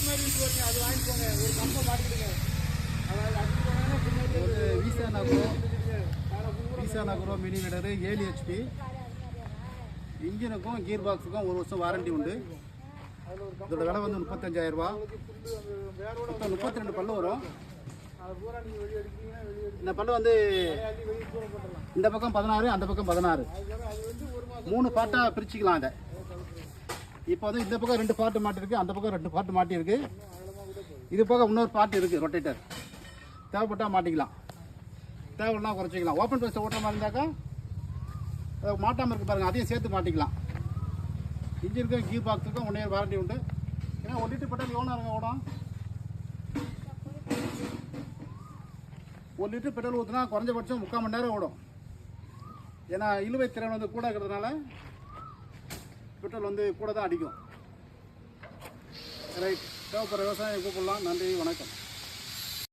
ஒரு visa நகரோ mini weeder 7 HP. இன்ஜினுக்கும் கீர் பாக்ஸுக்கும் 1 வருஷம் warranty உண்டு. இதோட விலை வந்து 35,000 ரூபா. மொத்தம் 32 பல்லு வரும். இந்த பல்லு வந்து இந்த பக்கம் 16, அந்த பக்கம் 16, 3 பார்ட்டாக பிரிச்சுக்கலாம். அதை இப்போ வந்து இந்த பக்கம் 2 பார்ட்டு மாட்டிருக்கு, அந்த பக்கம் 2 பார்ட்டு மாட்டியிருக்கு. இது போக இன்னொரு பார்ட் இருக்குது ரொட்டேட்டர். தேவைப்பட்டால் மாட்டிக்கலாம், தேவைன்னா குறைச்சிக்கலாம். ஓப்பன் பேஸ்ட் ஓட்டுற மாதிரி இருந்தாக்கா மாட்டாமல் இருக்குது பாருங்கள், அதையும் சேர்த்து மாட்டிக்கலாம். இன்ஜினுக்கும் கீர் பாக்ஸுக்கும் 1 இயர் வாரண்டி உண்டு. ஏன்னா 1 லிட்டர் பெட்ரோல் எவ்வளோ இருங்க ஓடும்? 1 லிட்டர் பெட்ரோல் ஊற்றினா குறைஞ்சபட்சம் 3/4 மணி நேரம் ஓடும். ஏன்னா இழுவை திறன் வந்து கூட இருக்கிறதுனால பெட்ரோல் வந்து கூட தான் அடிக்கும். ரைட், தேவைப்படுற விவசாயம் கூப்பிடலாம். நன்றி, வணக்கம்.